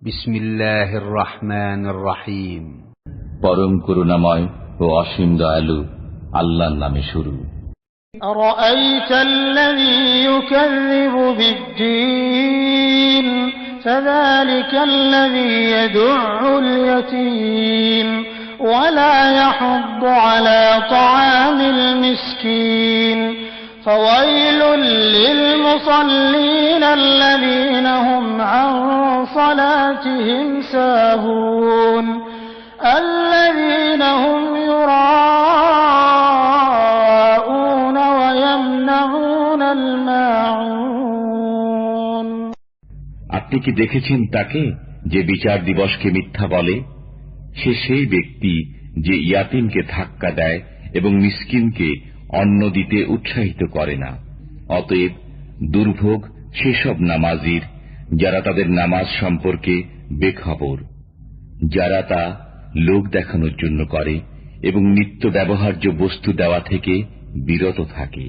বিসমিল্লাহির রহমানির রহিম। পরম করুণাময় ও অসীম দয়ালু আল্লাহর নামে শুরু। আরাআইতাল্লাযী ইউকাযযিবু বিদ্দীন ফাযালিকাল্লাযী ইয়াদউল ইয়াতীম ওয়া লা ইয়াহুদ্দু আলা তাআমিল মিসকিন ফাওয়াইলুল লিল মুসাল্লিন আল্লাযীনা হুম আন সালাতিহিম সাহুন আল্লাযীনা হুম يراءون ويمنعون الماعون। আপনি কি দেখেছেন তাকে যে বিচার দিবসকে মিথ্যা বলে? সে সেই ব্যক্তি যে ইয়াতীমকে ধাক্কা দেয় এবং মিসকিনকে অন্ন দিতে উৎসাহিত করে না। অতএব দুর্ভোগ সেসব নামাজির যারা তাদের নামাজ সম্পর্কে বেখবর, যারা তা লোক দেখানোর জন্য করে এবং নিত্য ব্যবহার্য বস্তু দেওয়া থেকে বিরত থাকে।